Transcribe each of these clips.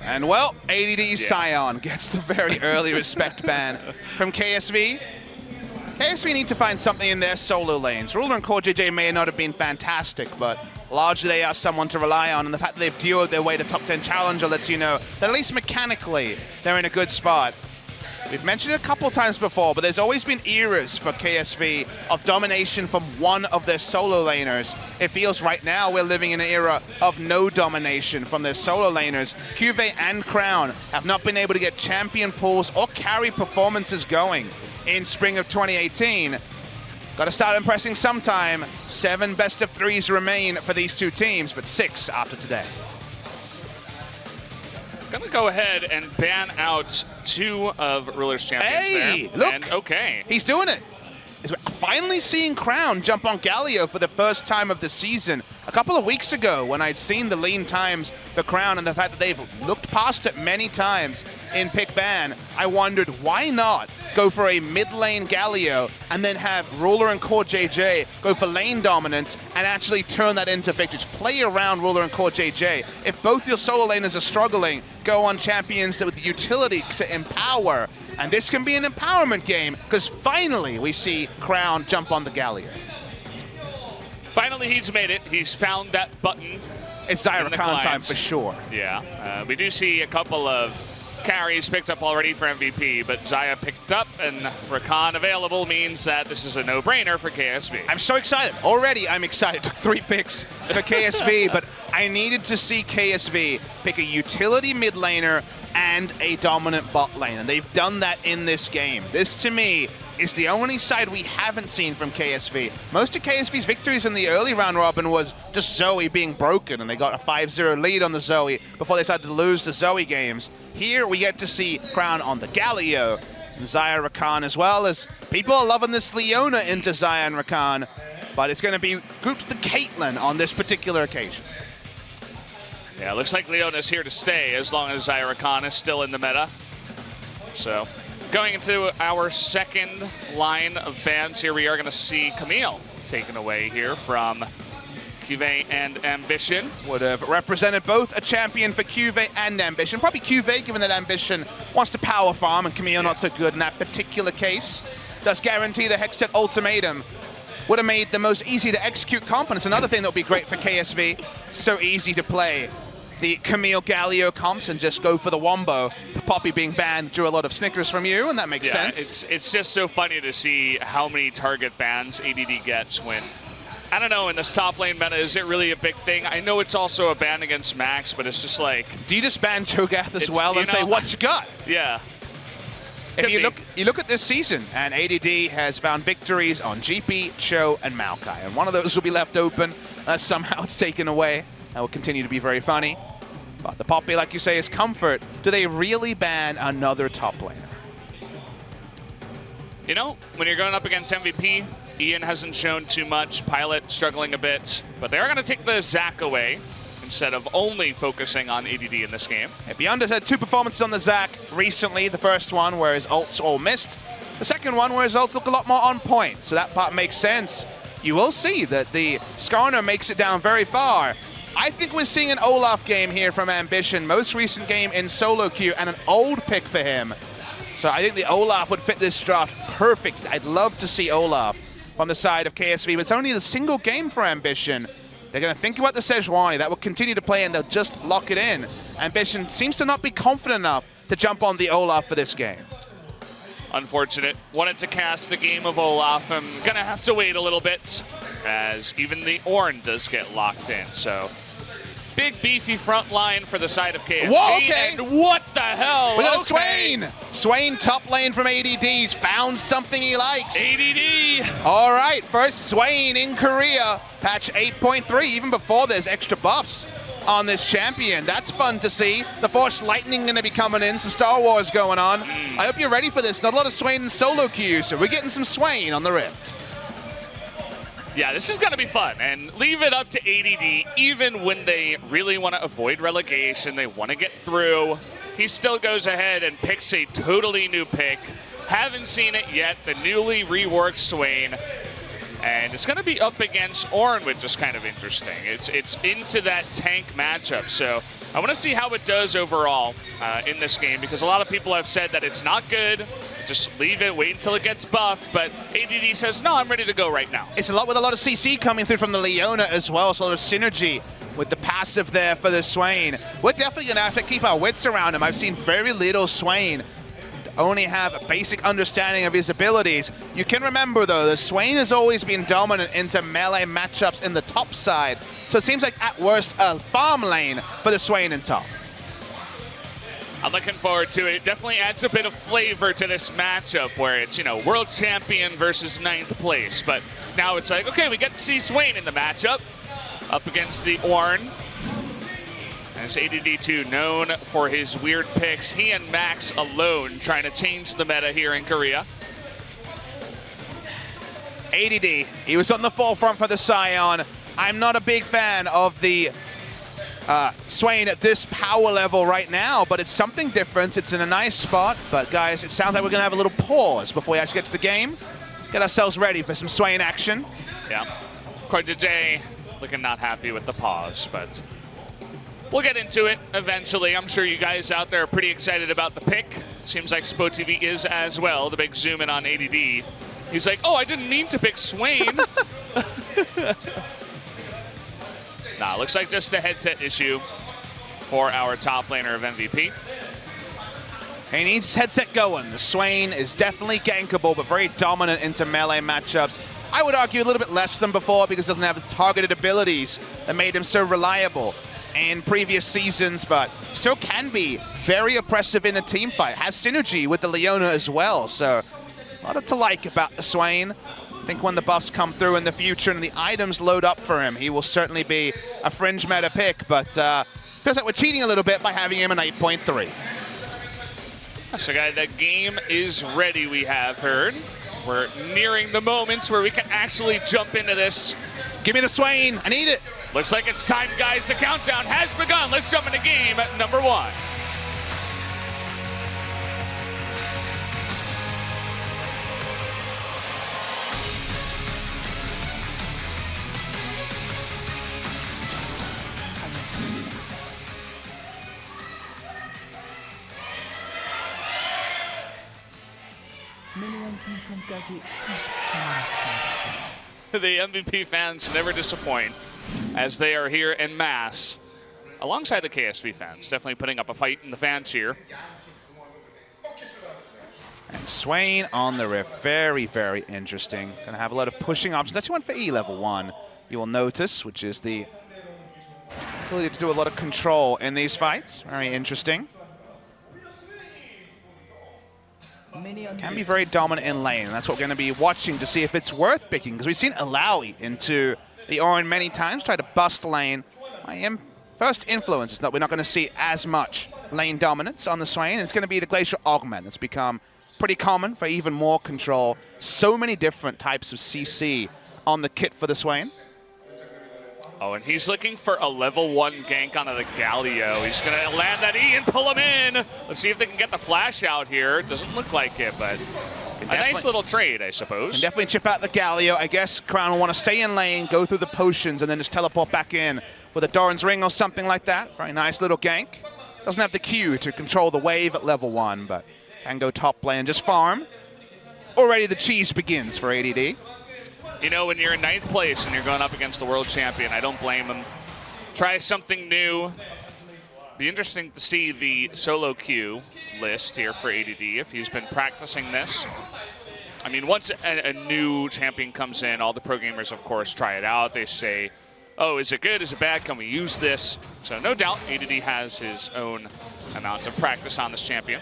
And well, ADD Scion gets the very early respect ban from KSV. KSV need to find something in their solo lanes. Ruler and Core JJ may not have been fantastic, but largely they are someone to rely on, and the fact that they've duoed their way to top 10 challenger lets you know that at least mechanically they're in a good spot. We've mentioned it a couple times before, but there's always been eras for KSV of domination from one of their solo laners. It feels right now we're living in an era of no domination from their solo laners. QV and Crown have not been able to get champion pools or carry performances going in spring of 2018. Got to start impressing sometime. 7 best-of-3s remain for these two teams, but 6 after today. Gonna go ahead and ban out 2 of Ruler's champions Hey, there. look! And okay. He's doing it. He's finally seeing Crown jump on Galio for the first time of the season. A couple of weeks ago, when I'd seen the lean times for Crown and the fact that they've looked past it many times in pick ban, I wondered why not go for a mid lane Galio and then have Ruler and Core JJ go for lane dominance and actually turn that into victories. Play around Ruler and Core JJ. If both your solo laners are struggling, go on champions with the utility to empower. And this can be an empowerment game because finally we see Crown jump on the Galio. Finally, he's made it. He's found that button. It's Zyrakan time for sure. Yeah, we do see a couple of carries picked up already for MVP, but Zaya picked up and Rakan available means that this is a no-brainer for KSV. I'm so excited. Already I'm excited. Took 3 picks for KSV, but I needed to see KSV pick a utility mid laner and a dominant bot lane, and they've done that in this game. This, to me, is the only side we haven't seen from KSV. Most of KSV's victories in the early round robin was just Zoe being broken, and they got a 5-0 lead on the Zoe before they started to lose the Zoe games. Here we get to see Crown on the Galio, and Zaya Rakan as well, as people are loving this Leona into Zaya and Rakan, but it's going to be grouped with the Caitlyn on this particular occasion. Yeah, it looks like Leona's here to stay as long as Zaya Rakan is still in the meta. So, going into our second line of bans here, we are going to see Camille taken away here from QV and Ambition. Would have represented both a champion for QV and Ambition. Probably QV, given that Ambition wants to power farm and Camille not so good in that particular case. Does guarantee the Hextech ultimatum. Would have made the most easy to execute comp, and it's another thing that would be great for KSV. It's so easy to play the Camille Galio comps and just go for the wombo. Poppy being banned drew a lot of snickers from you, and that makes sense. It's just so funny to see how many target bans ADD gets when, I don't know, in this top lane meta, is it really a big thing? I know it's also a ban against Max, but it's just like... Do you just ban Cho'Gath as well and say, what you got? Yeah. If you look at this season, and ADD has found victories on GP, Cho, and Maokai, and one of those will be left open. Somehow it's taken away. That will continue to be very funny. But the Poppy, like you say, is comfort. Do they really ban another top laner? You know, when you're going up against MVP, Ian hasn't shown too much. Pilot struggling a bit, but they are going to take the Zac away instead of only focusing on ADD in this game. Yeah, Beyond has had 2 performances on the Zac recently. The first one where his ults all missed. The second one where his ults look a lot more on point. So that part makes sense. You will see that the Skarner makes it down very far. I think we're seeing an Olaf game here from Ambition. Most recent game in solo queue and an old pick for him. So I think the Olaf would fit this draft perfect. I'd love to see Olaf from the side of KSV, but it's only the single game for Ambition. They're going to think about the Sejuani. That will continue to play, and they'll just lock it in. Ambition seems to not be confident enough to jump on the Olaf for this game. Unfortunate. Wanted to cast a game of Olaf. I'm going to have to wait a little bit, as even the Ornn does get locked in. So, big beefy front line for the side of KSV. Whoa, okay. And what the hell? We got a Swain. Swain top lane from ADD's found something he likes. ADD. All right, first Swain in Korea. Patch 8.3, even before there's extra buffs on this champion. That's fun to see. The Force Lightning going to be coming in, some Star Wars going on. I hope you're ready for this. Not a lot of Swain in solo queue, so we're getting some Swain on the Rift. Yeah, this is going to be fun, and leave it up to ADD, even when they really want to avoid relegation, they want to get through. He still goes ahead and picks a totally new pick. Haven't seen it yet, the newly reworked Swain. And it's going to be up against Ornn, which is kind of interesting. It's into that tank matchup. So I want to see how it does overall in this game, because a lot of people have said that it's not good. Just leave it, wait until it gets buffed. But ADD says, no, I'm ready to go right now. It's a lot with a lot of CC coming through from the Leona as well. So a lot of synergy with the passive there for the Swain. We're definitely going to have to keep our wits around him. I've seen very little Swain only have a basic understanding of his abilities. You can remember, though, the Swain has always been dominant into melee matchups in the top side. So it seems like, at worst, a farm lane for the Swain in top. I'm looking forward to it. It definitely adds a bit of flavor to this matchup where it's, you know, world champion versus 9th place. But now it's like, okay, we get to see Swain in the matchup up against the Ornn. As ADD2 known for his weird picks, he and Max alone trying to change the meta here in Korea. ADD, he was on the forefront for the Scion. I'm not a big fan of the Swain at this power level right now, but it's something different. It's in a nice spot, but guys, it sounds like we're gonna have a little pause before we actually get to the game. Get ourselves ready for some Swain action. Yeah, KSV looking not happy with the pause, but we'll get into it eventually. I'm sure you guys out there are pretty excited about the pick. Seems like SpoTV is as well. The big zoom in on ADD. He's like, oh, I didn't mean to pick Swain. Nah, looks like just a headset issue for our top laner of MVP. He needs his headset going. The Swain is definitely gankable, but very dominant into melee matchups. I would argue a little bit less than before because he doesn't have the targeted abilities that made him so reliable in previous seasons, but still can be very oppressive in a team fight. Has synergy with the Leona as well, so a lot to like about the Swain. I think when the buffs come through in the future and the items load up for him, he will certainly be a fringe meta pick, but feels like we're cheating a little bit by having him an 8.3. So guys, the game is ready, we have heard. We're nearing the moments where we can actually jump into this. Give me the Swain, I need it. Looks like it's time, guys. The countdown has begun. Let's jump into game number 1. The MVP fans never disappoint, as they are here en masse, alongside the KSV fans. Definitely putting up a fight in the fan cheer. And Swain on the riff, very, very interesting. Gonna have a lot of pushing options. That's one for E level 1, you will notice, which is the ability to do a lot of control in these fights. Very interesting. Can be very dominant in lane, and that's what we're going to be watching to see if it's worth picking, because we've seen Alawi into the Ornn many times, try to bust lane. My first influence is that we're not going to see as much lane dominance on the Swain. It's going to be the Glacial Augment that's become pretty common for even more control. So many different types of CC on the kit for the Swain. Oh, and he's looking for a level 1 gank onto the Galio. He's going to land that E and pull him in. Let's see if they can get the flash out here. Doesn't look like it, but a nice little trade, I suppose. Can definitely chip out the Galio. I guess Crown will want to stay in lane, go through the potions, and then just teleport back in with a Doran's Ring or something like that. Very nice little gank. Doesn't have the Q to control the wave at level 1, but can go top lane, just farm. Already the cheese begins for ADD. You know, when you're in 9th place and you're going up against the world champion, I don't blame him. Try something new. Be interesting to see the solo queue list here for ADD, if he's been practicing this. I mean, once a new champion comes in, all the pro gamers, of course, try it out. They say, oh, is it good? Is it bad? Can we use this? So no doubt ADD has his own amount of practice on this champion.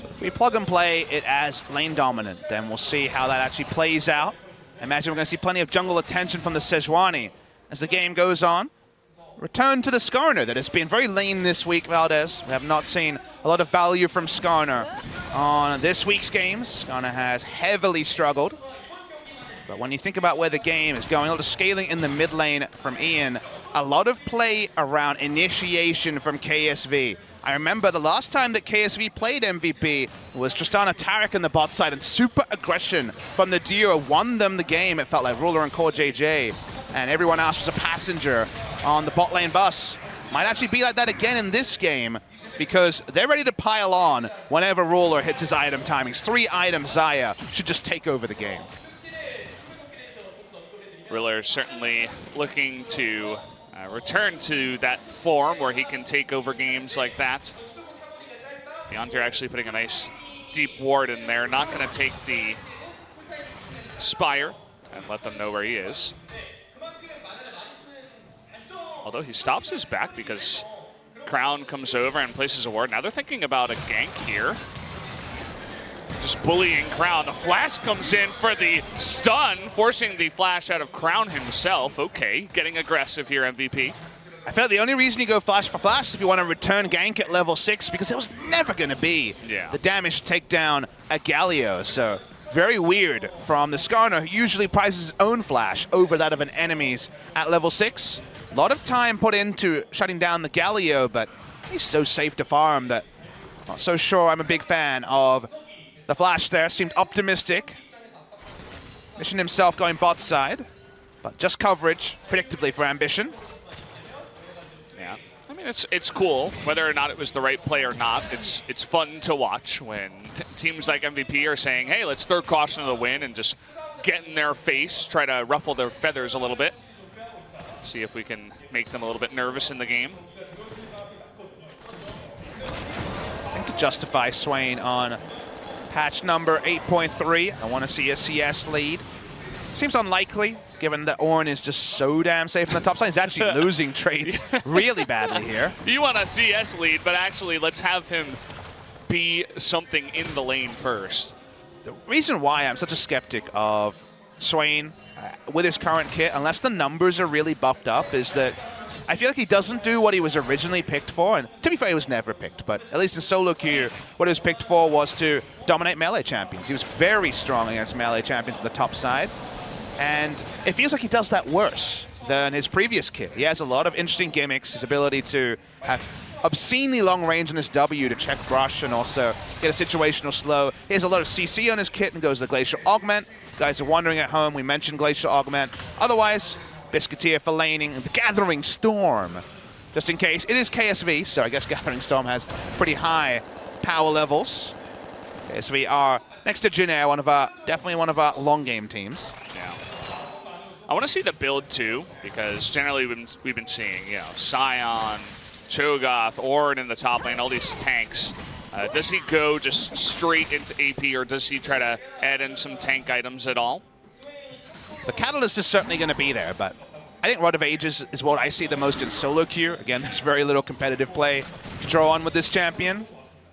If we plug and play it as lane dominant, then we'll see how that actually plays out. I imagine we're going to see plenty of jungle attention from the Sejuani as the game goes on. Return to the Skarner that has been very lane this week, Valdez. We have not seen a lot of value from Skarner on this week's games. Skarner has heavily struggled. But when you think about where the game is going, a lot of scaling in the mid lane from Ian, a lot of play around initiation from KSV. I remember the last time that KSV played MVP, was Tristana Tarek in the bot side, and super aggression from the duo won them the game. It felt like Ruler and Core JJ, and everyone else was a passenger on the bot lane bus. Might actually be like that again in this game, because they're ready to pile on whenever Ruler hits his item timings. 3 items, Xayah should just take over the game. Ruler certainly looking to return to that form where he can take over games like that. Beyonder actually putting a nice deep ward in there. Not going to take the Spire and let them know where he is. Although he stops his back because Crown comes over and places a ward. Now they're thinking about a gank here. Just bullying Crown. The flash comes in for the stun, forcing the flash out of Crown himself. Okay, getting aggressive here, MVP. I felt the only reason you go flash for flash is if you want to return gank at level 6, because it was never going to be the damage to take down a Galio. So very weird from the Skarner, who usually prizes his own flash over that of an enemy's at level 6. A lot of time put into shutting down the Galio, but he's so safe to farm that I'm not so sure I'm a big fan of the flash there. Seemed optimistic. Ambition himself going bot side, but just coverage, predictably, for Ambition. Yeah, I mean, it's cool. Whether or not it was the right play or not, it's fun to watch when teams like MVP are saying, hey, let's throw caution to the wind and just get in their face, try to ruffle their feathers a little bit. See if we can make them a little bit nervous in the game. I think to justify Swain on patch number 8.3, I want to see a CS lead. Seems unlikely, given that Ornn is just so damn safe on the top side. He's actually losing trades really badly here. You want a CS lead, but actually let's have him be something in the lane first. The reason why I'm such a skeptic of Swain with his current kit, unless the numbers are really buffed up, is that I feel like he doesn't do what he was originally picked for. And to be fair, he was never picked, but at least in solo queue, what he was picked for was to dominate melee champions. He was very strong against melee champions on the top side. And it feels like he does that worse than his previous kit. He has a lot of interesting gimmicks, his ability to have obscenely long range on his W to check brush and also get a situational slow. He has a lot of CC on his kit and goes the Glacial Augment. Guys are wondering at home, we mentioned Glacial Augment. Otherwise, Biscuiteer for laning, the Gathering Storm. Just in case, it is KSV, so I guess Gathering Storm has pretty high power levels. KSV are, next to Jinair, definitely one of our long game teams. Yeah. I want to see the build too, because generally we've been seeing, Sion, Cho'Gath, Ornn in the top lane, all these tanks. Does he go just straight into AP, or does he try to add in some tank items at all? The Catalyst is certainly going to be there, but I think Rod of Ages is what I see the most in solo queue. Again, there's very little competitive play to draw on with this champion.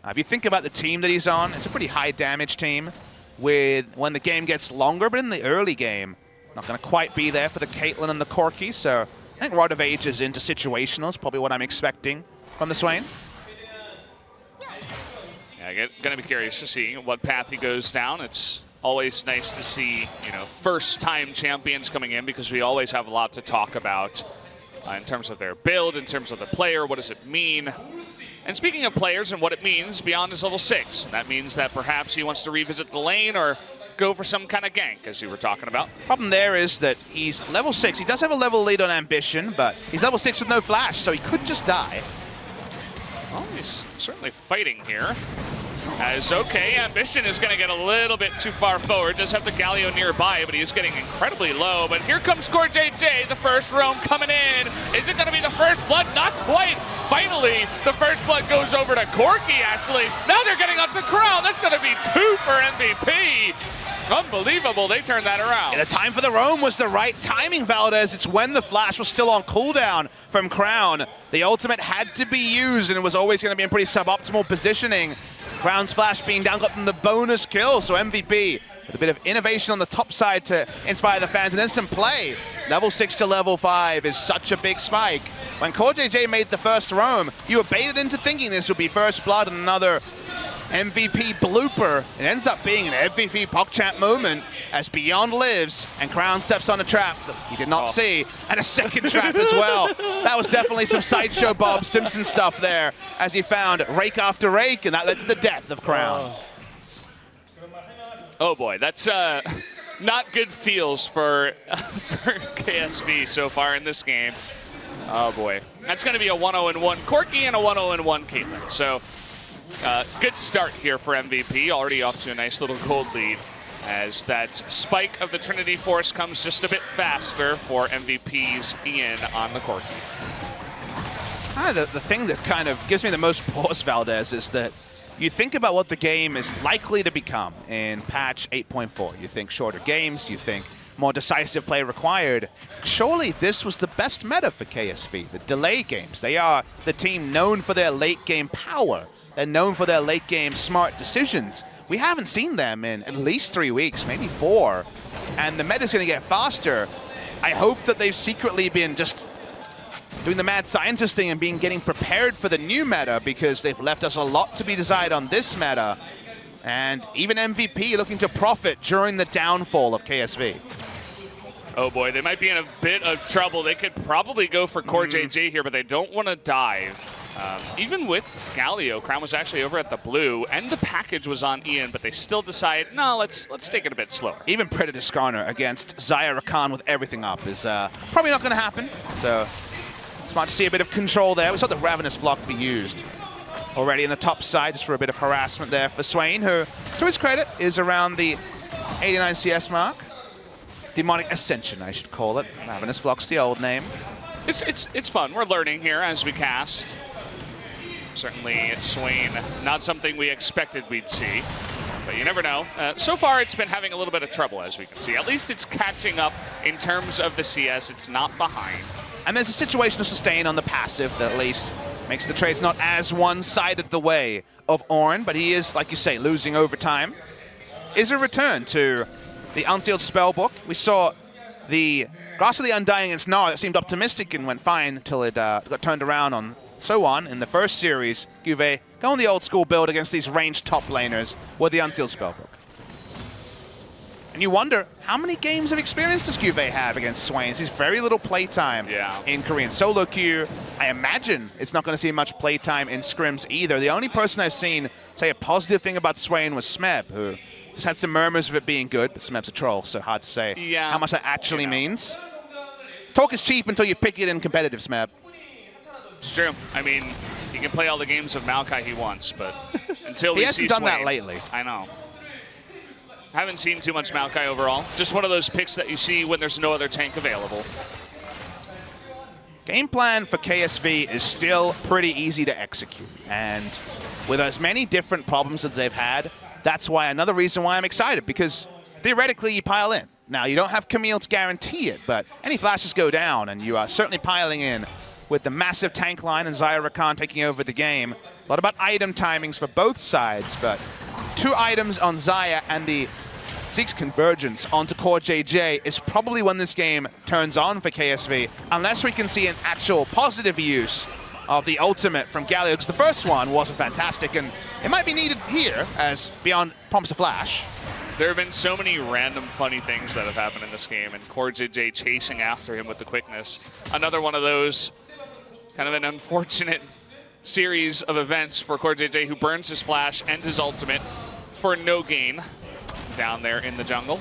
If you think about the team that he's on, it's a pretty high damage team with when the game gets longer, but in the early game, not going to quite be there for the Caitlyn and the Corki, so I think Rod of Ages into situational is probably what I'm expecting from the Swain. Yeah, going to be curious to see what path he goes down. It's always nice to see, first-time champions coming in, because we always have a lot to talk about in terms of their build, in terms of the player, what does it mean? And speaking of players and what it means, Beyond is level 6. That means that perhaps he wants to revisit the lane or go for some kind of gank, as you were talking about. Problem there is that he's level 6. He does have a level lead on Ambition, but he's level 6 with no flash, so he could just die. Well, he's certainly fighting here. As okay, Ambition is going to get a little bit too far forward. Does have the Galio nearby, but he's getting incredibly low. But here comes Core JJ, the first roam coming in. Is it going to be the first blood? Not quite. Finally, the first blood goes over to Corki, actually. Now they're getting up to Crown. That's going to be 2 for MVP. Unbelievable, they turned that around. And the time for the roam was the right timing, Valdez. It's when the flash was still on cooldown from Crown. The ultimate had to be used, and it was always going to be in pretty suboptimal positioning. Crown's flash being down got them the bonus kill, so MVP with a bit of innovation on the top side to inspire the fans, and then some play. Level 6 to level 5 is such a big spike. When Core JJ made the first roam, you were baited into thinking this would be first blood and another MVP blooper. It ends up being an MVP PogChamp moment as Beyond lives and Crown steps on a trap that he did not see, and a second trap as well. That was definitely some Sideshow Bob Simpson stuff there as he found rake after rake, and that led to the death of Crown. Oh boy, that's not good feels for KSV so far in this game. Oh boy, that's going to be a 1-0-1 Corky and a 1-0-1 Caitlyn. So good start here for MVP, already off to a nice little gold lead, as that spike of the Trinity Force comes just a bit faster for MVP's Ian on the Corky. The thing that kind of gives me the most pause, Valdez, is that you think about what the game is likely to become in patch 8.4. You think shorter games, you think more decisive play required. Surely this was the best meta for KSV, the delay games. They are the team known for their late game power. They're known for their late game smart decisions. We haven't seen them in at least 3 weeks, maybe 4. And the meta's going to get faster. I hope that they've secretly been just doing the mad scientist thing and getting prepared for the new meta, because they've left us a lot to be desired on this meta. And even MVP looking to profit during the downfall of KSV. Oh boy, they might be in a bit of trouble. They could probably go for Core JJ here, but they don't want to dive. Even with Galio, Crown was actually over at the blue, and the package was on Ian, but they still decide, no, let's take it a bit slower. Even Predator Skarner against Zaya Rakan with everything up is probably not going to happen. So smart to see a bit of control there. We saw the Ravenous Flock be used already in the top side, just for a bit of harassment there for Swain, who, to his credit, is around the 89 CS mark. Demonic Ascension, I should call it. Ravenous Flock's the old name. It's fun. We're learning here as we cast. Certainly, Swain, not something we expected we'd see, but you never know. So far, it's been having a little bit of trouble, as we can see. At least it's catching up in terms of the CS. It's not behind. And there's a situational sustain on the passive that at least makes the trades not as one-sided the way of Orin, but he is, like you say, losing over time. Is a return to the Unsealed Spellbook. We saw the Grasp of the Undying against Gnar that seemed optimistic and went fine until it got turned around on so on in the first series. Guve going the old school build against these ranged top laners with the Unsealed Spellbook. And you wonder, how many games of experience does Guve have against Swain? He's very little playtime in Korean solo queue. I imagine it's not going to see much playtime in scrims either. The only person I've seen say a positive thing about Swain was Smeb, who just had some murmurs of it being good, but Smeb's a troll, so hard to say how much that actually means. Talk is cheap until you pick it in competitive, Smeb. It's true. I mean, he can play all the games of Maokai he wants, but until he hasn't done that lately. I know. Haven't seen too much Maokai overall. Just one of those picks that you see when there's no other tank available. Game plan for KSV is still pretty easy to execute. And with as many different problems as they've had, that's why another reason why I'm excited, because theoretically you pile in. Now, you don't have Camille to guarantee it, but any flashes go down, and you are certainly piling in with the massive tank line and Zaya Rakan taking over the game. A lot about item timings for both sides, but 2 items on Zaya and the Zeke's convergence onto Core JJ is probably when this game turns on for KSV, unless we can see an actual positive use of the ultimate from Galio, because the first one wasn't fantastic, and it might be needed here as Beyond prompts a flash. There have been so many random funny things that have happened in this game, and Core JJ chasing after him with the quickness. Another one of those kind of an unfortunate series of events for Core JJ, who burns his flash and his ultimate for no gain down there in the jungle.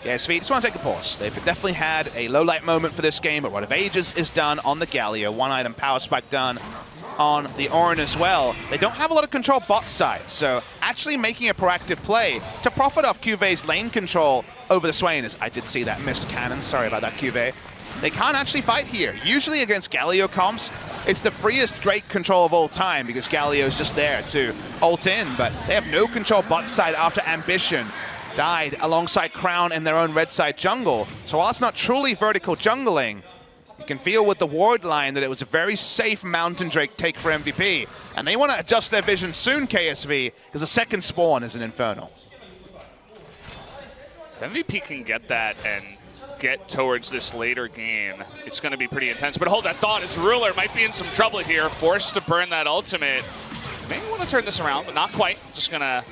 KSV just want to take a pause. They've definitely had a low light moment for this game, but Rod of Ages is done on the Galio. 1 item power spike done on the Orin as well. They don't have a lot of control bot side, so actually making a proactive play to profit off Cuve's lane control over the Swain, as I did see that missed cannon. Sorry about that, Cuve. They can't actually fight here. Usually against Galio comps, it's the freest Drake control of all time because Galio's just there to ult in, but they have no control bot side after Ambition died alongside Crown in their own red side jungle. So while it's not truly vertical jungling, you can feel with the ward line that it was a very safe Mountain Drake take for MVP. And they want to adjust their vision soon, KSV, because the second spawn is an Infernal. If MVP can get that and get towards this later game, it's going to be pretty intense. But hold that thought, as Ruler might be in some trouble here, forced to burn that ultimate. Maybe want to turn this around, but not quite. Just going to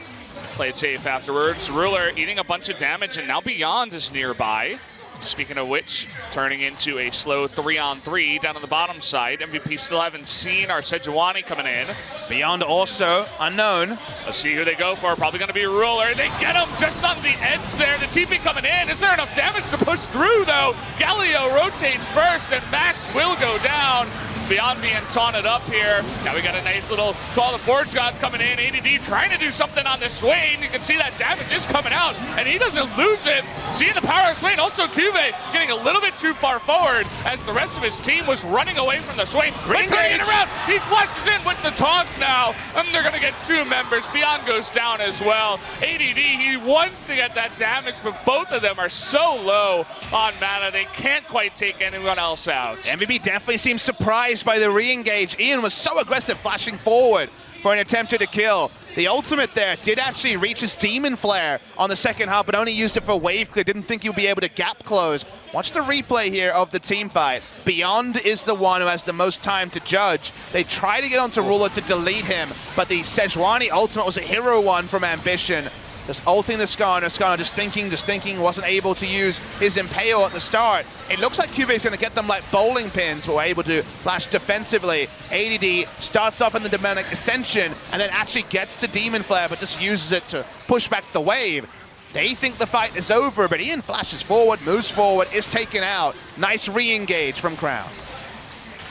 play it safe afterwards. Ruler eating a bunch of damage, and now Beyond is nearby. Speaking of which, turning into a slow 3-on-3 down on the bottom side. MVP still haven't seen our Sejuani coming in. Beyond also unknown. Let's see who they go for. Probably going to be Ruler. They get him just on the edge there. The TP coming in. Is there enough damage to push through, though? Galio rotates first, and Max will go down. Beyond being taunted up here. Now we got a nice little call to forward shot coming in. ADD trying to do something on this Swain. You can see that damage is coming out, and he doesn't lose it. Seeing the power of Swain. Also, Cube getting a little bit too far forward as the rest of his team was running away from the Swain. But turning it around, he flashes in with the taunts now, and they're going to get 2 members. Beyond goes down as well. ADD, he wants to get that damage, but both of them are so low on mana, they can't quite take anyone else out. MVP definitely seems surprised by the re-engage. Ian was so aggressive, flashing forward for an attempt to kill. The ultimate there did actually reach his Demon Flare on the second half, but only used it for wave clear. Didn't think he would be able to gap close. Watch the replay here of the team fight. Beyond is the one who has the most time to judge. They try to get onto Ruler to delete him, but the Sejuani ultimate was a hero one from Ambition. Just ulting the Skarner. Skarner just thinking, wasn't able to use his Impale at the start. It looks like Cube is going to get them like bowling pins, but we're able to flash defensively. ADD starts off in the Demonic Ascension and then actually gets to Demon Flare, but just uses it to push back the wave. They think the fight is over, but Ian flashes forward, moves forward, is taken out. Nice re-engage from Crown.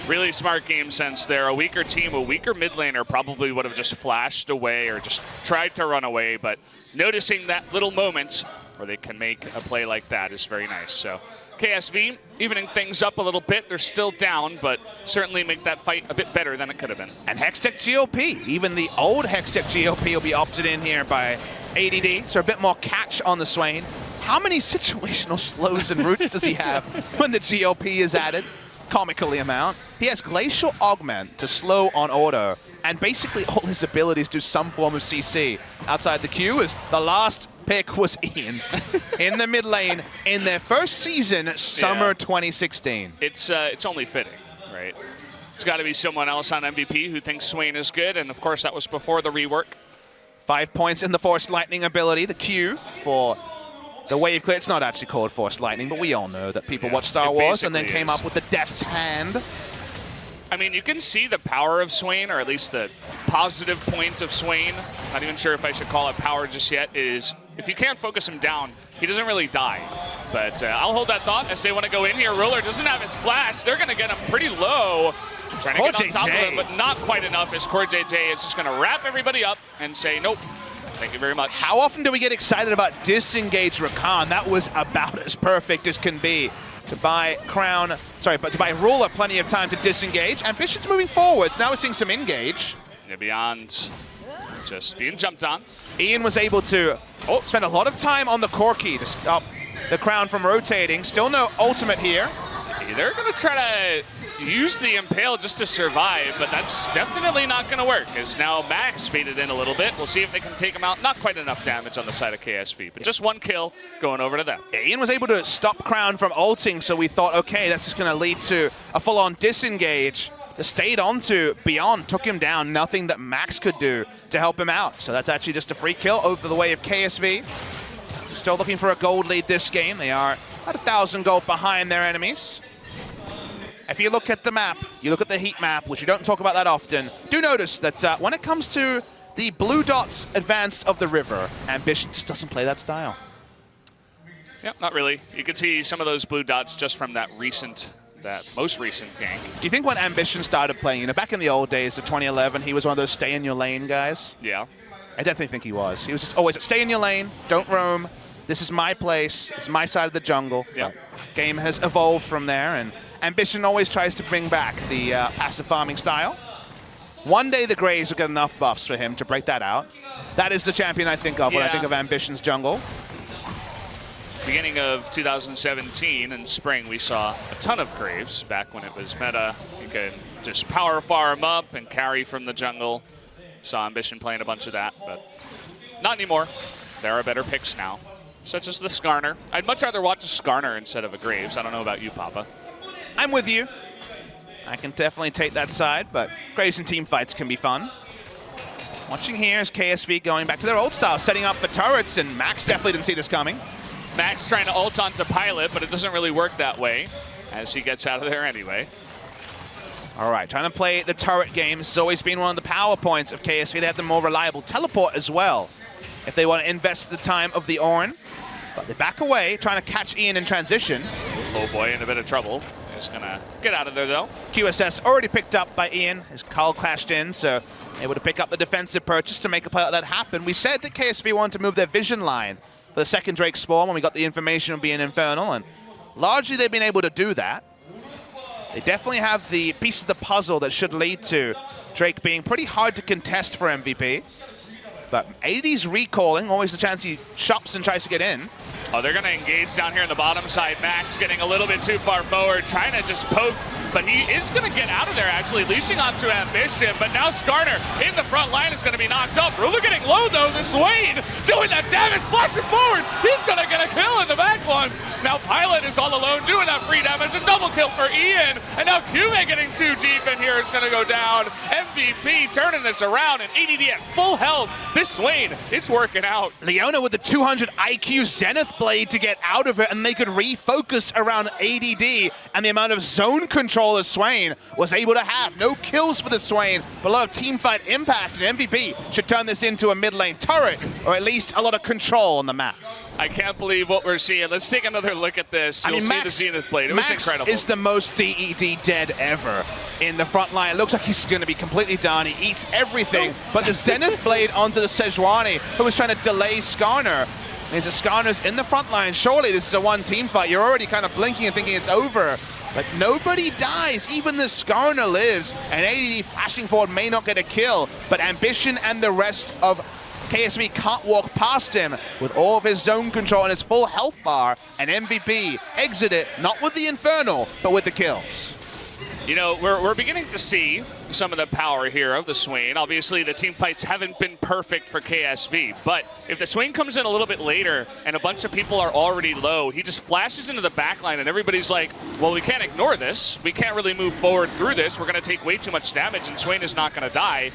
Really smart game sense there. A weaker team, a weaker mid laner probably would have just flashed away or just tried to run away, but noticing that little moment where they can make a play like that is very nice. So KSV evening things up a little bit. They're still down, but certainly make that fight a bit better than it could have been. And Hextech GOP, even the old Hextech GOP will be opted in here by ADD, so a bit more catch on the Swain. How many situational slows and roots does he have when the GOP is added? Comically amount. He has Glacial Augment to slow on auto, and basically all his abilities do some form of CC. Outside the queue is the last pick was Ian in the mid lane in their first season, summer 2016. It's only fitting, right? It's got to be someone else on MVP who thinks Swain is good, and of course that was before the rework. 5 points in the Force Lightning ability, the Q for the wave clear. It's not actually called Force Lightning, but we all know that people watch Star Wars and then came up with the Death's Hand. I mean, you can see the power of Swain, or at least the positive point of Swain. Not even sure if I should call it power just yet, is if you can't focus him down, he doesn't really die. But I'll hold that thought as they want to go in here. Ruler doesn't have his flash. They're going to get him pretty low. Trying to get on top of him, but not quite enough, as Core JJ is just going to wrap everybody up and say, nope. Thank you very much. How often do we get excited about disengage Rakan? That was about as perfect as can be. To buy Crown, sorry, but to buy Ruler plenty of time to disengage. Ambition's moving forwards. Now we're seeing some engage. Yeah, Beyond just being jumped on. Ian was able to spend a lot of time on the Corki to stop the Crown from rotating. Still no ultimate here. They're going to try to use the Impale just to survive, but that's definitely not going to work, as now Max baited in a little bit. We'll see if they can take him out. Not quite enough damage on the side of KSV, but just one kill going over to them. Ian was able to stop Crown from ulting, so we thought, okay, that's just going to lead to a full-on disengage. They stayed on to Beyond, took him down. Nothing that Max could do to help him out. So that's actually just a free kill over the way of KSV. Still looking for a gold lead this game. They are about 1,000 gold behind their enemies. If you look at the map, you look at the heat map, which you don't talk about that often, do notice that when it comes to the blue dots advanced of the river, Ambition just doesn't play that style. Yep, not really. You can see some of those blue dots just from that most recent gank. Do you think when Ambition started playing, back in the old days of 2011, he was one of those stay in your lane guys? Yeah. I definitely think he was. He was just always stay in your lane, don't roam. This is my place. It's my side of the jungle. Yeah. Game has evolved from there, and Ambition always tries to bring back the passive farming style. One day the Greys will get enough buffs for him to break that out. That is the champion I think of when I think of Ambition's jungle. Beginning of 2017 in spring, we saw a ton of Graves back when it was meta. You could just power farm up and carry from the jungle. Saw Ambition playing a bunch of that, but not anymore. There are better picks now, such as the Skarner. I'd much rather watch a Skarner instead of a Graves. I don't know about you, Papa. I'm with you. I can definitely take that side, but Graves and team fights can be fun. Watching here is KSV going back to their old style, setting up for turrets, and Max definitely didn't see this coming. Max trying to ult onto Pilot, but it doesn't really work that way as he gets out of there anyway. All right, trying to play the turret game has always been one of the power points of KSV. They have the more reliable teleport as well if they want to invest the time of the Orin. But they back away, trying to catch Ian in transition. Oh boy, in a bit of trouble. He's gonna get out of there though. QSS already picked up by Ian as Carl clashed in, so able to pick up the defensive purchase to make a play like that happen. We said that KSV wanted to move their vision line for the second Drake spawn when we got the information of being Infernal, and largely they've been able to do that. They definitely have the piece of the puzzle that should lead to Drake being pretty hard to contest for MVP. But AD's recalling, always the chance he shops and tries to get in. Oh, they're going to engage down here in the bottom side. Max getting a little bit too far forward, trying to just poke, but he is going to get out of there, actually, leashing onto Ambition. But now Skarner in the front line is going to be knocked up. Ruler getting low, though. The Swain doing that damage, flashing forward. He's going to get a kill in the back one. Now Pilot is all alone doing that free damage. A double kill for Ian. And now QV getting too deep in here is going to go down. MVP turning this around, and ADD at full health. This Swain, it's working out. Leona with the 200 IQ Zenith Blade to get out of it, and they could refocus around ADD and the amount of zone control as Swain was able to have. No kills for the Swain, but a lot of teamfight impact, and MVP should turn this into a mid lane turret, or at least a lot of control on the map. I can't believe what we're seeing. Let's take another look at this. You'll see the Zenith Blade. It was incredible. Max is the most DED dead ever in the front line. It looks like he's going to be completely done. He eats everything, but the Zenith Blade onto the Sejuani, who was trying to delay Skarner. There's a Skarner's in the front line. Surely this is a one team fight. You're already kind of blinking and thinking it's over. But nobody dies. Even the Skarner lives. And ADD flashing forward may not get a kill, but Ambition and the rest of KSV can't walk past him with all of his zone control and his full health bar, and MVP exit it, not with the Infernal, but with the kills. You know, we're beginning to see some of the power here of the Swain. Obviously, the team fights haven't been perfect for KSV, but if the Swain comes in a little bit later and a bunch of people are already low, he just flashes into the backline and everybody's like, well, we can't ignore this. We can't really move forward through this. We're going to take way too much damage, and Swain is not going to die.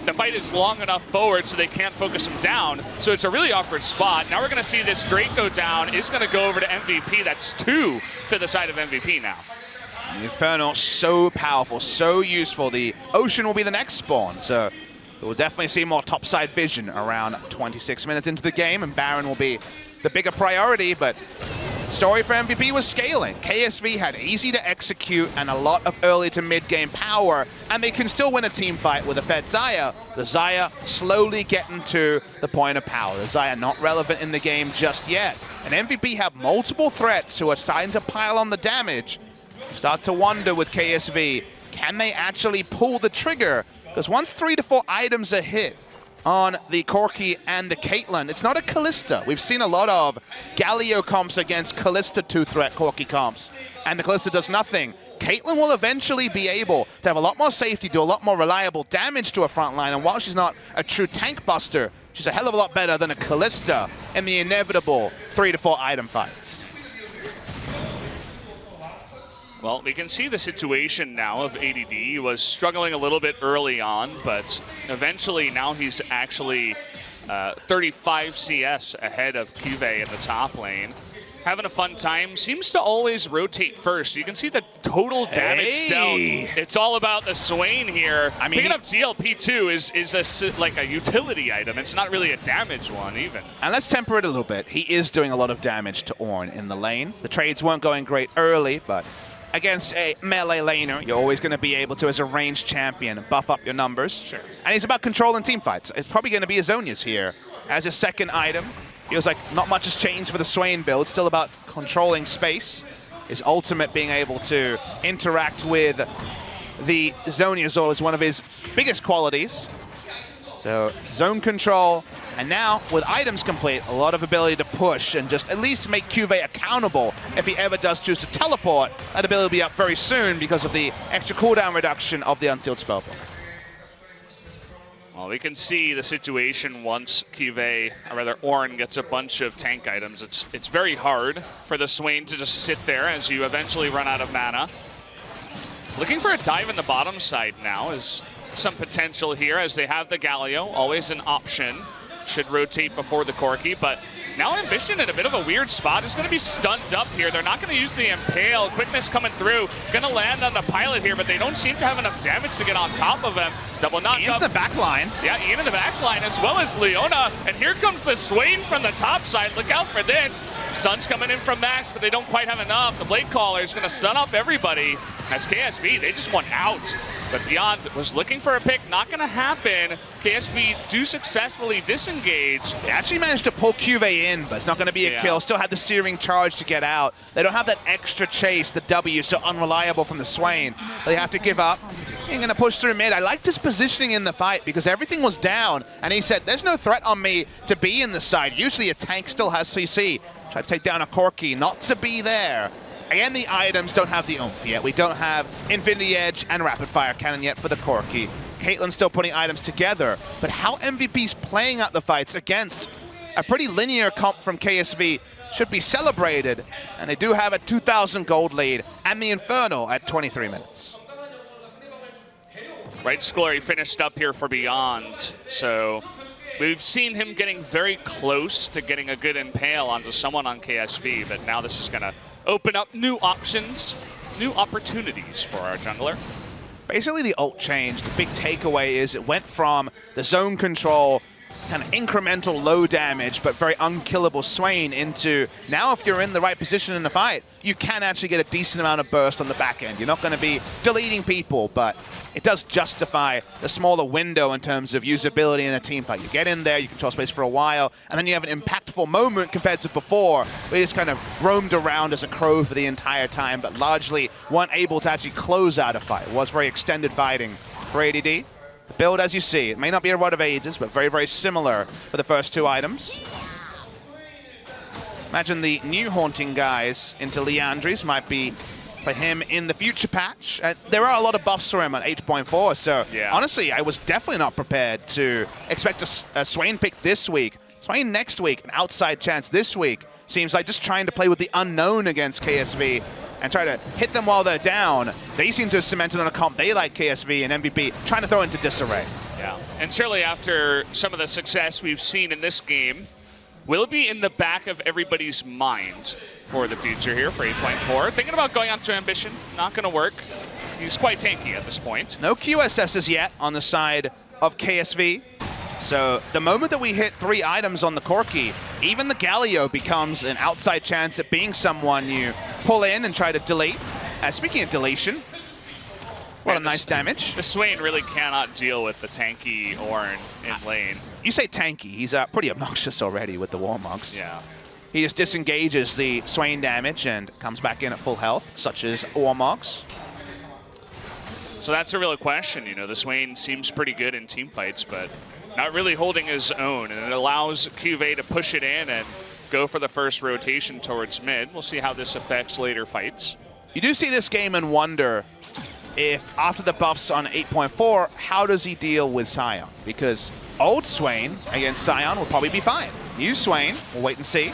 The fight is long enough forward so they can't focus him down, so it's a really awkward spot. Now we're going to see this Drake go down. It's going to go over to MVP. That's 2 to the side of MVP now. The Infernal, so powerful, so useful. The Ocean will be the next spawn, so we'll definitely see more topside vision around 26 minutes into the game, and Baron will be the bigger priority, but the story for MVP was scaling. KSV had easy to execute and a lot of early to mid-game power, and they can still win a team fight with a fed Xayah. The Xayah slowly getting to the point of power. The Xayah not relevant in the game just yet. And MVP have multiple threats who are starting to pile on the damage. Start to wonder with KSV, can they actually pull the trigger? Because once 3 to 4 items are hit on the Corki and the Caitlyn, it's not a Kalista. We've seen a lot of Galio comps against Kalista 2-threat Corki comps, and the Kalista does nothing. Caitlyn will eventually be able to have a lot more safety, do a lot more reliable damage to her front line, and while she's not a true tank buster, she's a hell of a lot better than a Kalista in the inevitable 3 to 4 item fights. Well, we can see the situation now of ADD. He was struggling a little bit early on, but eventually now he's actually 35 CS ahead of QV in the top lane. Having a fun time, seems to always rotate first. You can see the total damage dealt. It's all about the Swain here. I mean, picking up GLP2 is like a utility item. It's not really a damage one even. And let's temper it a little bit. He is doing a lot of damage to Ornn in the lane. The trades weren't going great early, but against a melee laner, you're always going to be able to, as a ranged champion, buff up your numbers. Sure. And he's about controlling team fights. It's probably going to be Azonius here as his second item. Feels like not much has changed for the Swain build. Still about controlling space. His ultimate being able to interact with the Zoniazor is one of his biggest qualities. So zone control, and now with items complete, a lot of ability to push and just at least make QV accountable if he ever does choose to teleport. That ability will be up very soon because of the extra cooldown reduction of the Unsealed Spellbook. Well, we can see the situation once QV, or rather Ornn, gets a bunch of tank items. It's very hard for the Swain to just sit there as you eventually run out of mana. Looking for a dive in the bottom side now is some potential here as they have the Galio, always an option. Should rotate before the Corki, but Now Ambition in a bit of a weird spot. Is going to be stunned up here. They're not going to use the Impale. Quickness coming through. Going to land on the pilot here, but they don't seem to have enough damage to get on top of him. Double knock Ian's up. the back line. Yeah, Ian in the back line, as well as Leona. And here comes the Swain from the top side. Look out for this. Sun's coming in from Max, but they don't quite have enough. The Blade Caller is going to stun up everybody. As KSV, they just want out. But Beyond was looking for a pick, not going to happen. KSV do successfully disengage. They actually managed to pull QV in, but it's not going to be a kill. Still had the searing charge to get out. They don't have that extra chase. The W so unreliable from the Swain. They have to give up. He's going to push through mid. I liked his positioning in the fight because everything was down, and he said, there's no threat on me to be in the side. Usually a tank still has CC. Try to take down a Corki, not to be there. Again, the items don't have the oomph yet. We don't have Infinity Edge and Rapid Fire Cannon yet for the Corki. Caitlyn's still putting items together, but how MVP's playing out the fights against a pretty linear comp from KSV should be celebrated, and they do have a 2,000 gold lead and the Infernal at 23 minutes. Right Scolari finished up here for Beyond, so we've seen him getting very close to getting a good impale onto someone on KSV, but now this is going to open up new options, new opportunities for our jungler. Basically, the ult change, the big takeaway is it went from the zone control, kind of incremental low damage, but very unkillable Swain into now if you're in the right position in the fight, you can actually get a decent amount of burst on the back end. You're not going to be deleting people, but it does justify the smaller window in terms of usability in a team fight. You get in there, you control space for a while, and then you have an impactful moment compared to before, where you just kind of roamed around as a crow for the entire time, but largely weren't able to actually close out a fight. It was very extended fighting for ADD. The build, as you see, it may not be a Rod of Ages, but very, very similar for the first two items. Imagine the new Haunting guys into Leandri's might be for him in the future patch. There are a lot of buffs for him at 8.4, so honestly, I was definitely not prepared to expect a Swain pick this week. Swain next week, an outside chance this week. Seems like just trying to play with the unknown against KSV and try to hit them while they're down. They seem to have cemented on a comp they like KSV and MVP, trying to throw into disarray. Yeah, and surely after some of the success we've seen in this game, will be in the back of everybody's minds for the future here for 8.4. Thinking about going on to Ambition, not going to work. He's quite tanky at this point. No QSSs yet on the side of KSV. So the moment that we hit 3 items on the Corki, even the Galio becomes an outside chance at being someone you pull in and try to delete. Speaking of deletion, what a nice damage. The Swain really cannot deal with the tanky Ornn in lane. You say tanky, he's pretty obnoxious already with the Warmogs. Yeah. He just disengages the Swain damage and comes back in at full health, such as Warmogs. So that's a real question. You know, the Swain seems pretty good in team fights, but not really holding his own, and it allows QV to push it in and go for the first rotation towards mid. We'll see how this affects later fights. You do see this game and wonder if after the buffs on 8.4, how does he deal with Sion? Because old Swain against Sion will probably be fine. New Swain, we'll wait and see.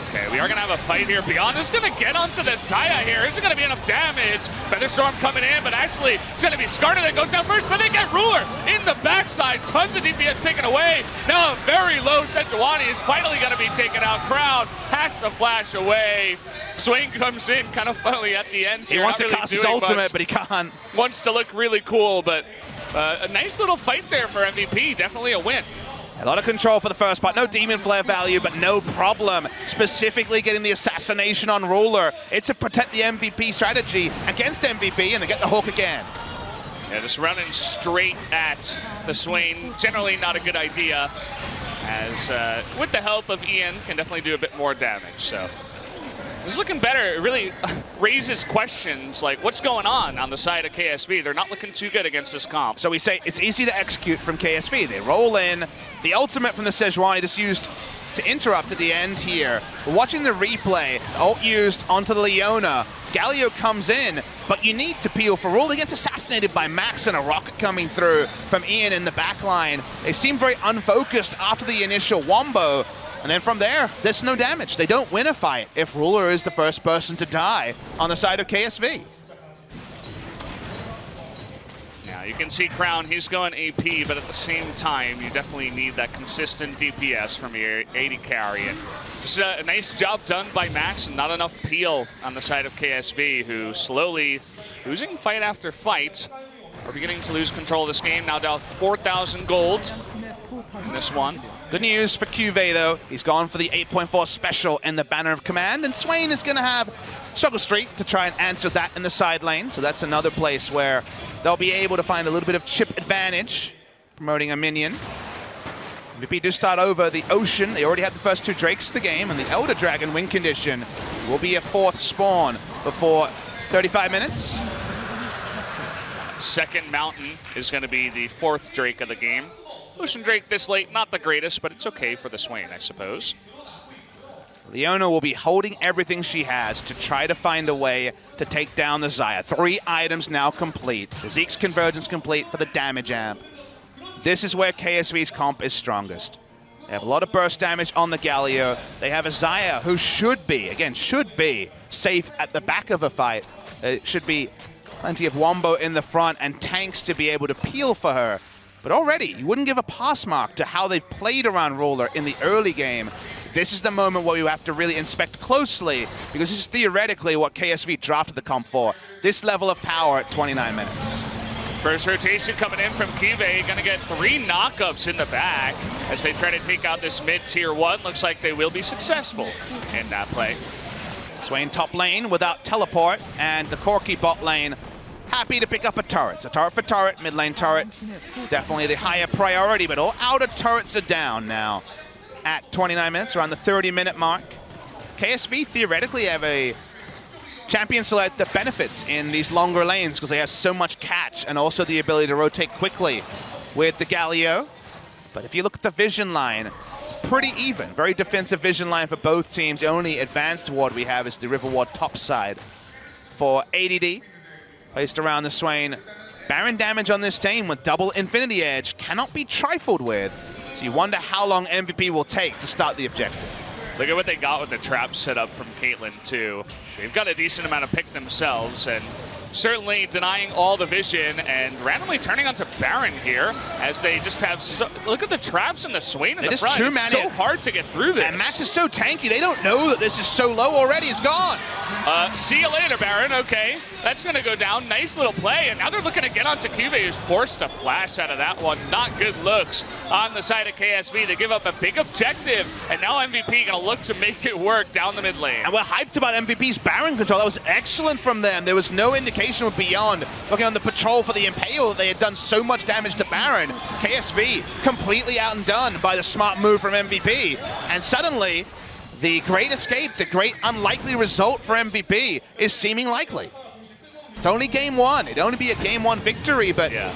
Okay, we are going to have a fight here. Beyond is going to get onto the Saya here. Isn't going to be enough damage. Featherstorm coming in, but actually it's going to be Skarner that goes down first, but they get Ruler in the backside. Tons of DPS taken away. Now a very low Sejuani is finally going to be taken out. Crowd has to flash away. Swain comes in kind of funnily at the end here. He wants to cast his ultimate, but he can't. Wants to look really cool, but a nice little fight there for MVP. Definitely a win. A lot of control for the first part. No Demon Flare value, but no problem. Specifically getting the assassination on Ruler. It's to protect the MVP strategy against MVP, and they get the hook again. Yeah, just running straight at the Swain. Generally not a good idea, as with the help of Ian, can definitely do a bit more damage. So it's looking better. It really raises questions like what's going on the side of KSV. They're not looking too good against this comp. So we say it's easy to execute from KSV. They roll in. The ultimate from the Sejuani just used to interrupt at the end here. We're watching the replay. Ult used onto the Leona. Galio comes in, but you need to peel for Rule. He gets assassinated by Max and a rocket coming through from Ian in the back line. They seem very unfocused after the initial wombo. And then from there, there's no damage. They don't win a fight if Ruler is the first person to die on the side of KSV. Yeah, You can see Crown, he's going AP, but at the same time, you definitely need that consistent DPS from your AD carry. And just a nice job done by Max, and not enough peel on the side of KSV, who slowly losing fight after fight are beginning to lose control of this game. Now down 4,000 gold in this one. Good news for QV though. He's gone for the 8.4 special in the Banner of Command, and Swain is going to have Struggle Streak to try and answer that in the side lane. So that's another place where they'll be able to find a little bit of chip advantage, promoting a minion. MVP do start over the Ocean. They already had the first 2 Drakes of the game, and the Elder Dragon win condition will be a 4th spawn before 35 minutes. Second Mountain is going to be the 4th Drake of the game. Ocean Drake this late, not the greatest, but it's okay for the Swain, I suppose. Leona will be holding everything she has to try to find a way to take down the Xayah. 3 items now complete. The Zeke's convergence complete for the damage amp. This is where KSV's comp is strongest. They have a lot of burst damage on the Galio. They have a Xayah who should be, again, should be safe at the back of a fight. It should be plenty of Wombo in the front and tanks to be able to peel for her. But already, you wouldn't give a pass mark to how they've played around Ruler in the early game. This is the moment where you have to really inspect closely, because this is theoretically what KSV drafted the comp for. This level of power at 29 minutes. First rotation coming in from Kive, gonna get 3 knockups in the back as they try to take out this mid-tier 1. Looks like they will be successful in that play. Swain top lane without teleport, and the Corki bot lane happy to pick up a turret. So turret for turret, mid lane turret is definitely the higher priority, but all outer turrets are down now at 29 minutes, around the 30-minute mark. KSV theoretically have a champion select that benefits in these longer lanes because they have so much catch and also the ability to rotate quickly with the Galio. But if you look at the vision line, it's pretty even. Very defensive vision line for both teams. The only advanced ward we have is the River Ward top side for ADD. Placed around the Swain. Baron damage on this team with double Infinity Edge cannot be trifled with. So you wonder how long MVP will take to start the objective. Look at what they got with the trap set up from Caitlyn, too. They've got a decent amount of pick themselves, and certainly denying all the vision and randomly turning onto Baron here as they just have... look at the traps in the Swain in the front. It's so hard to get through this. And Max is so tanky. They don't know that this is so low already. It's gone. See you later, Baron. Okay, that's going to go down. Nice little play. And now they're looking to get onto Cube, who's forced to flash out of that one. Not good looks on the side of KSV. They give up a big objective. And now MVP going to look to make it work down the mid lane. And we're hyped about MVP's Baron control. That was excellent from them. There was no indication of Beyond looking on the patrol for the Impale. They had done so much damage to Baron. KSV completely out and done by the smart move from MVP. And suddenly, the great escape, the great unlikely result for MVP is seeming likely. It's only game one. It'd only be a game one victory, but yeah.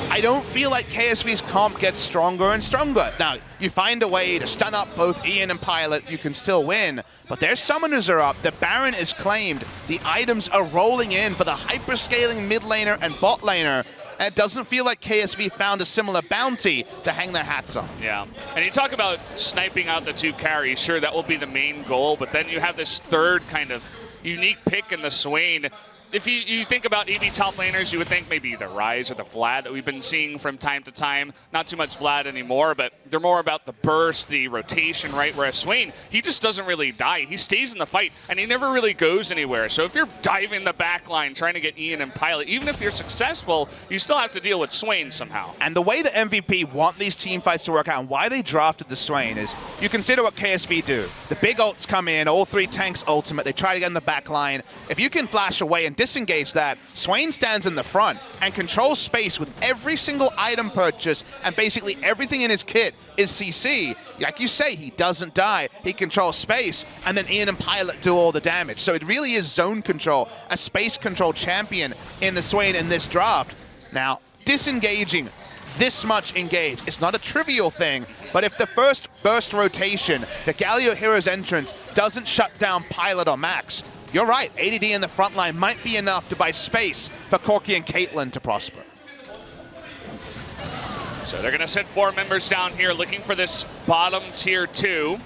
I don't feel like KSV's comp gets stronger and stronger. Now, you find a way to stun up both Ian and Pilot, you can still win, but their summoners are up, the Baron is claimed, the items are rolling in for the hyperscaling mid laner and bot laner, and it doesn't feel like KSV found a similar bounty to hang their hats on. Yeah, and you talk about sniping out the two carries, sure, that will be the main goal, but then you have this third kind of unique pick in the Swain. If you think about EV top laners, you would think maybe the Rise or the Vlad that we've been seeing from time to time. Not too much Vlad anymore, but they're more about the burst, the rotation, right? Whereas Swain, he just doesn't really die. He stays in the fight, and he never really goes anywhere. So if you're diving the back line, trying to get Ian and Pilot, even if you're successful, you still have to deal with Swain somehow. And the way the MVP want these team fights to work out and why they drafted the Swain is, you consider what KSV do. The big ults come in, all three tanks ultimate, they try to get in the back line. If you can flash away and disengage that, Swain stands in the front and controls space with every single item purchase, and basically everything in his kit is CC. Like you say, he doesn't die, he controls space, and then Ian and Pilot do all the damage. So it really is zone control, a space control champion in the Swain in this draft. Now, disengaging this much engage, it's not a trivial thing, but if the first burst rotation, the Galio Hero's entrance, doesn't shut down Pilot or Max, you're right, ADD in the front line might be enough to buy space for Corki and Caitlyn to prosper. So they're going to send 4 members down here looking for this bottom tier 2.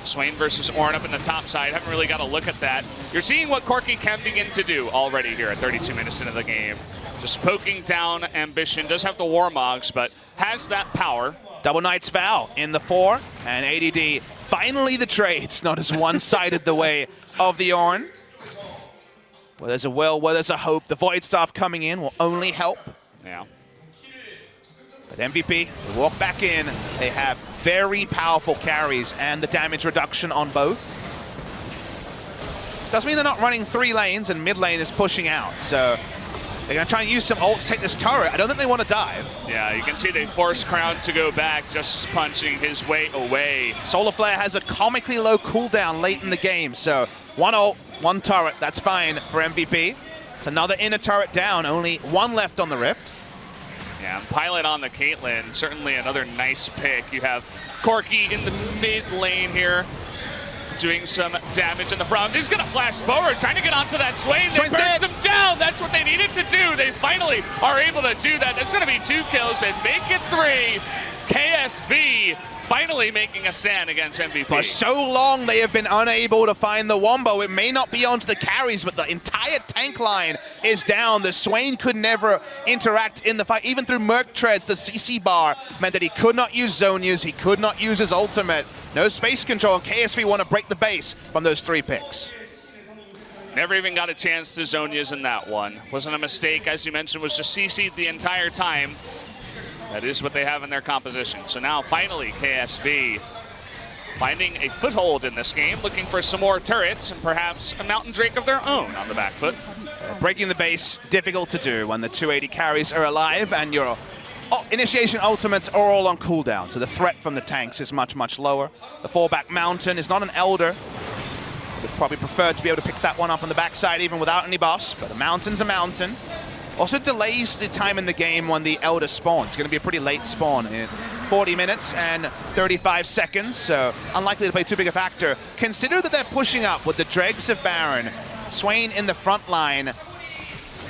Swain versus Ornn up in the top side. Haven't really got a look at that. You're seeing what Corki can begin to do already here at 32 minutes into the game. Just poking down Ambition. Does have the Warmogs, but has that power. Double Knight's Vow in the 4, and ADD finally the trades, not as one-sided the way of the Ornn. Where there's a will, where there's a hope. The Void Staff coming in will only help. Yeah. But MVP, they walk back in. They have very powerful carries and the damage reduction on both. This does mean they're not running 3 lanes, and mid lane is pushing out. So they're going to try and use some ults to take this turret. I don't think they want to dive. Yeah, you can see they force Crown to go back, just punching his way away. Solar Flare has a comically low cooldown late in the game, so 1 ult, 1 turret, that's fine for MVP. It's another inner turret down, only 1 left on the Rift. Yeah, Pilot on the Caitlyn, certainly another nice pick. You have Corki in the mid lane here, doing some damage in the front. He's gonna flash forward, trying to get onto that Swain. They burst him down. That's what they needed to do. They finally are able to do that. That's gonna be 2 kills and make it 3. KSV finally making a stand against MVP. For so long, they have been unable to find the Wombo. It may not be onto the carries, but the entire tank line is down. The Swain could never interact in the fight. Even through Merc Treads, the CC bar meant that he could not use Zone Use. He could not use his ultimate. No space control. KSV want to break the base from those 3 picks. Never even got a chance to Zone Use in that one. Wasn't a mistake, as you mentioned, was just CC'd the entire time. That is what they have in their composition. So now, finally, KSV finding a foothold in this game, looking for some more turrets and perhaps a Mountain Drake of their own on the back foot. Breaking the base, difficult to do when the 280 carries are alive and your initiation ultimates are all on cooldown. So the threat from the tanks is much, much lower. The fallback Mountain is not an Elder. Would probably prefer to be able to pick that one up on the backside even without any buffs, but the Mountain's a Mountain. Also delays the time in the game when the Elder spawns. It's going to be a pretty late spawn in 40 minutes and 35 seconds, so unlikely to play too big a factor. Consider that they're pushing up with the Dregs of Baron, Swain in the front line.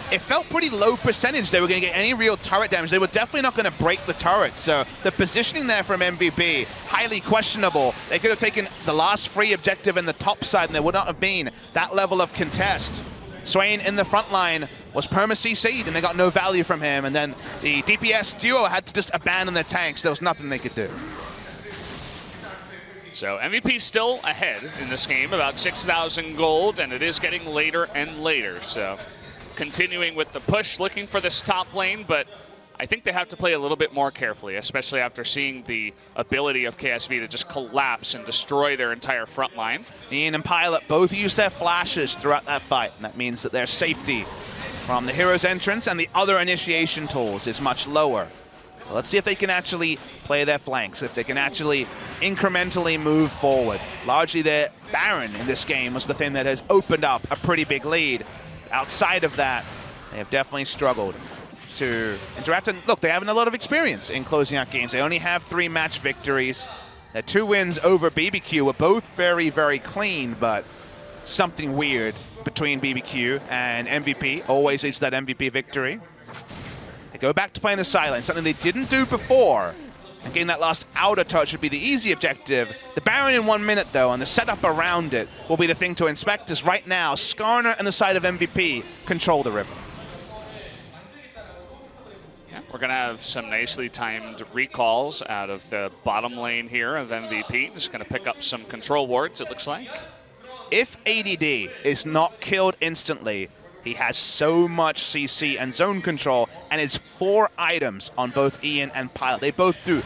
It felt pretty low percentage they were going to get any real turret damage. They were definitely not going to break the turret, so the positioning there from MVP, highly questionable. They could have taken the last free objective in the top side and there would not have been that level of contest. Swain in the front line was perma-CC'd and they got no value from him, and then the DPS duo had to just abandon their tanks. There was nothing they could do. So MVP still ahead in this game, about 6,000 gold, and it is getting later and later. So continuing with the push, looking for this top lane, but I think they have to play a little bit more carefully, especially after seeing the ability of KSV to just collapse and destroy their entire front line. Ian and Pilot both used their flashes throughout that fight, and that means that their safety from the hero's entrance and the other initiation tools is much lower. Well, let's see if they can actually play their flanks, if they can actually incrementally move forward. Largely their Baron in this game was the thing that has opened up a pretty big lead. Outside of that, they have definitely struggled to interact. And look, they have a lot of experience in closing out games. They only have 3 match victories. Their 2 wins over BBQ were both very, very clean, but something weird between BBQ and MVP. Always is that MVP victory. They go back to playing the silent, something they didn't do before. And getting that last outer touch would be the easy objective. The Baron in 1 minute, though, and the setup around it will be the thing to inspect, as right now, Skarner and the side of MVP control the river. Yeah, we're going to have some nicely timed recalls out of the bottom lane here of MVP. Just going to pick up some control wards, it looks like. If ADD is not killed instantly, he has so much CC and zone control, and it's 4 items on both Ian and Pilot. They both do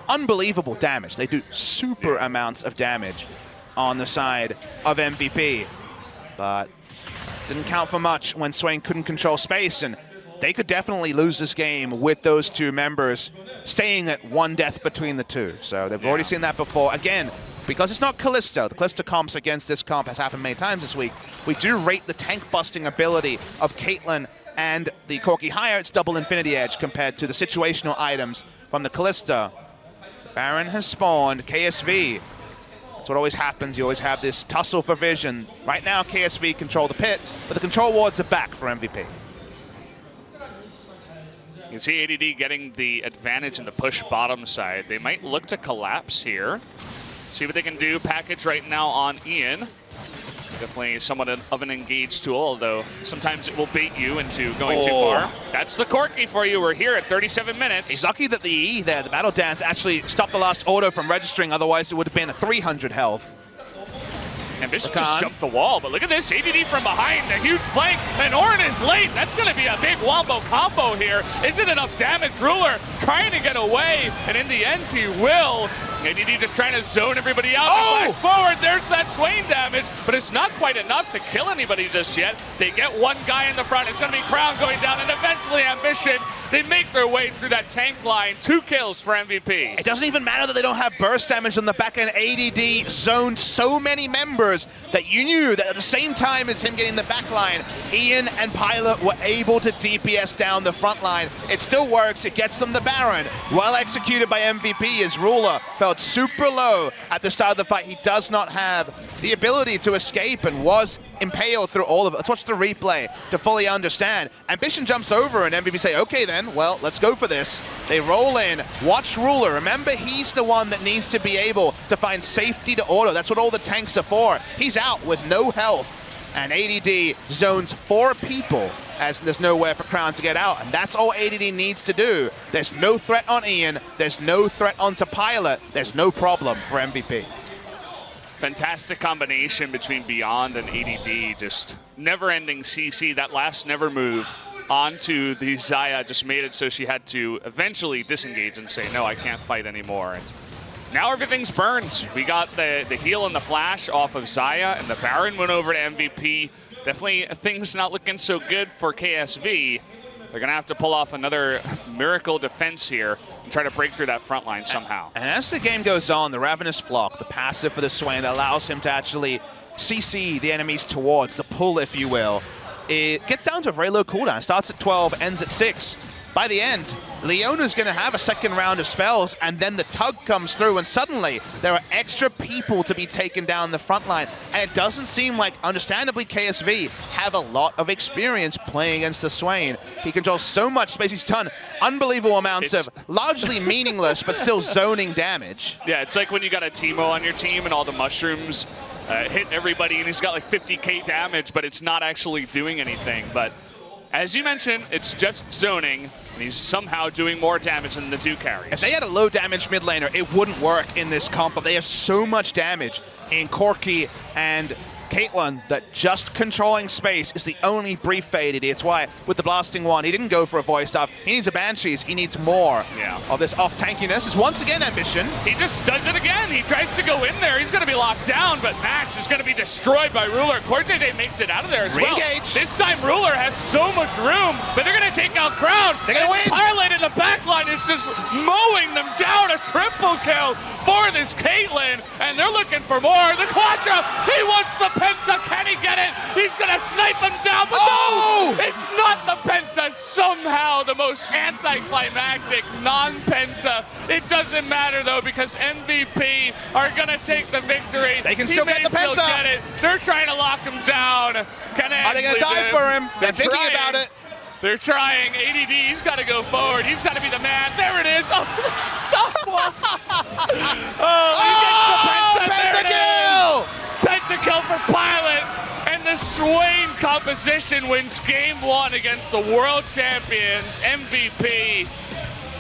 unbelievable damage. They do super amounts of damage on the side of MVP. But didn't count for much when Swain couldn't control space, and they could definitely lose this game with those 2 members staying at 1 death between the 2. So they've already seen that before. Again, because it's not Callisto, the Callisto comps against this comp has happened many times this week, we do rate the tank-busting ability of Caitlyn and the Corki higher. It's double Infinity Edge compared to the situational items from the Callisto. Baron has spawned. KSV, that's what always happens. You always have this tussle for vision. Right now, KSV control the pit, but the control wards are back for MVP. You can see ADD getting the advantage in the push bottom side. They might look to collapse here. see what they can do. Package right now on Ian. Definitely somewhat of an engaged tool, although sometimes it will bait you into going too far. That's the Corky for you. We're here at 37 minutes. He's lucky that the E there, the Battle Dance, actually stopped the last auto from registering. Otherwise, it would have been a 300 health. Ambition just jumped the wall, but look at this. ADD from behind, a huge flank, and Orin is late. That's going to be a big wombo combo here. Isn't enough damage. Ruler trying to get away, and in the end, he will. ADD just trying to zone everybody out. Flash forward, there's that Swain damage, but it's not quite enough to kill anybody just yet. They get one guy in the front. It's going to be Crown going down, and eventually Ambition. They make their way through that tank line. 2 kills for MVP. It doesn't even matter that they don't have burst damage on the back end. ADD zoned so many members that you knew that at the same time as him getting the back line, Ian and Pilot were able to DPS down the front line. It still works. It gets them the Baron. Well executed by MVP as Ruler felt super low at the start of the fight. He does not have the ability to escape and was impaled through all of it. Let's watch the replay to fully understand. Ambition jumps over and MVP say, okay then, well, let's go for this. They roll in, watch Ruler. Remember, he's the one that needs to be able to find safety to auto. That's what all the tanks are for. He's out with no health, and ADD zones 4 people as there's nowhere for Crown to get out, and that's all ADD needs to do. There's no threat on Ian, there's no threat onto Pilot, there's no problem for MVP. Fantastic combination between Beyond and ADD, just never-ending CC. That last never move onto the Xayah just made it so she had to eventually disengage and say, no, I can't fight anymore. And now everything's burned. We got the heal and the flash off of Xayah, and the Baron went over to MVP. Definitely things not looking so good for KSV. They're going to have to pull off another miracle defense here and try to break through that front line somehow. And as the game goes on, the Ravenous Flock, the passive for the Swain that allows him to actually CC the enemies towards the pull, if you will, it gets down to a very low cooldown. It starts at 12, ends at 6. By the end, Leona's going to have a second round of spells, and then the tug comes through, and suddenly there are extra people to be taken down the front line. And it doesn't seem like, understandably, KSV have a lot of experience playing against the Swain. He controls so much space. He's done unbelievable amounts of largely meaningless, but still zoning damage. Yeah, it's like when you got a Teemo on your team and all the mushrooms hit everybody, and he's got like 50k damage, but it's not actually doing anything. But as you mentioned, it's just zoning, and he's somehow doing more damage than the 2 carries. If they had a low damage mid laner, it wouldn't work in this comp, but they have so much damage in Corky and Caitlyn that just controlling space is the only brief fade. It's why with the blasting one, he didn't go for a voice stuff. He needs a Banshees. He needs more of this off-tankiness. Is once again Ambition. He just does it again. He tries to go in there. He's going to be locked down, but Max is going to be destroyed by Ruler. CoreJJ makes it out of there as well. This time Ruler has so much room, but they're going to take out Crown. They're going to win. Pilot in the backline is just mowing them down. A triple kill for this Caitlyn, and they're looking for more. The Quadra, he wants the Penta, can he get it? He's gonna snipe him down, but no! It's not the Penta, somehow the most anticlimactic non-Penta. It doesn't matter though, because MVP are gonna take the victory. They can still get the Penta. Get it. They're trying to lock him down. Can they Are they gonna die for him? They're thinking about it. They're trying. ADD, he's got to go forward. He's got to be the man. There it is. Oh, stop. He gets the Penta. Pentakill! Pentakill for Pilot. And the Swain composition wins game 1 against the world champions, MVP.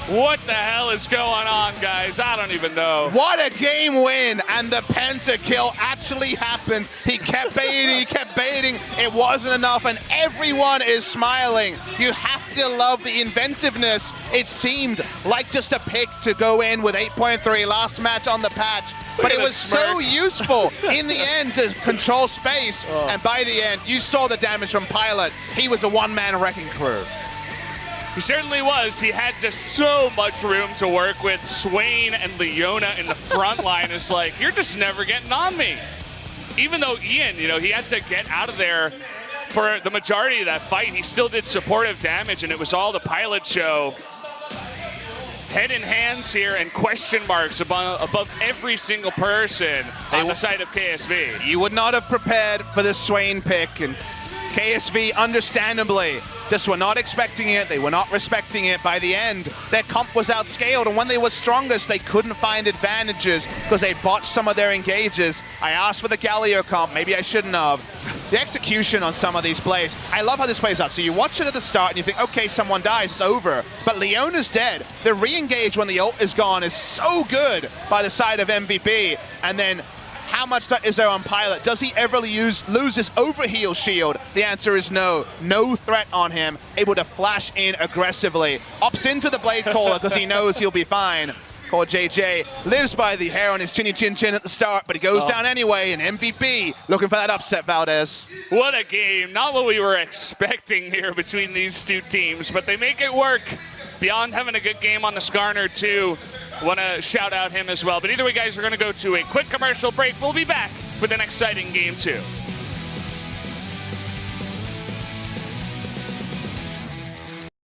What the hell is going on, guys? I don't even know. What a game win, and the pentakill actually happened. He kept baiting, it wasn't enough, and everyone is smiling. You have to love the inventiveness. It seemed like just a pick to go in with 8.3 last match on the patch, but it was so useful in the end to control space, and by the end, you saw the damage from Pilot. He was a one-man wrecking crew. He certainly was. He had just so much room to work with. Swain and Leona in the front line is like, you're just never getting on me. Even though Ian, he had to get out of there for the majority of that fight, he still did supportive damage, and it was all the Pilot show. Head in hands here and question marks above every single person on the side of KSV. You would not have prepared for this Swain pick, and KSV, understandably, just were not expecting it. They were not respecting it. By the end, their comp was outscaled, and when they were strongest, they couldn't find advantages because they botched some of their engages. I asked for the Galio comp. Maybe I shouldn't have. The execution on some of these plays, I love how this plays out. So you watch it at the start, and you think, okay, someone dies, it's over. But Leona's dead. The re-engage when the ult is gone is so good by the side of MVP. And then how much is there on Pilot? Does he ever lose his overheal shield? The answer is no. No threat on him. Able to flash in aggressively. Opts into the Blade Caller because he knows he'll be fine. Core JJ lives by the hair on his chinny chin chin at the start, but he goes down anyway, and MVP looking for that upset, Valdez. What a game. Not what we were expecting here between these two teams, but they make it work. Beyond having a good game on the Skarner, too. Want to shout out him as well. But either way, guys, we're going to go to a quick commercial break. We'll be back with an exciting game, too.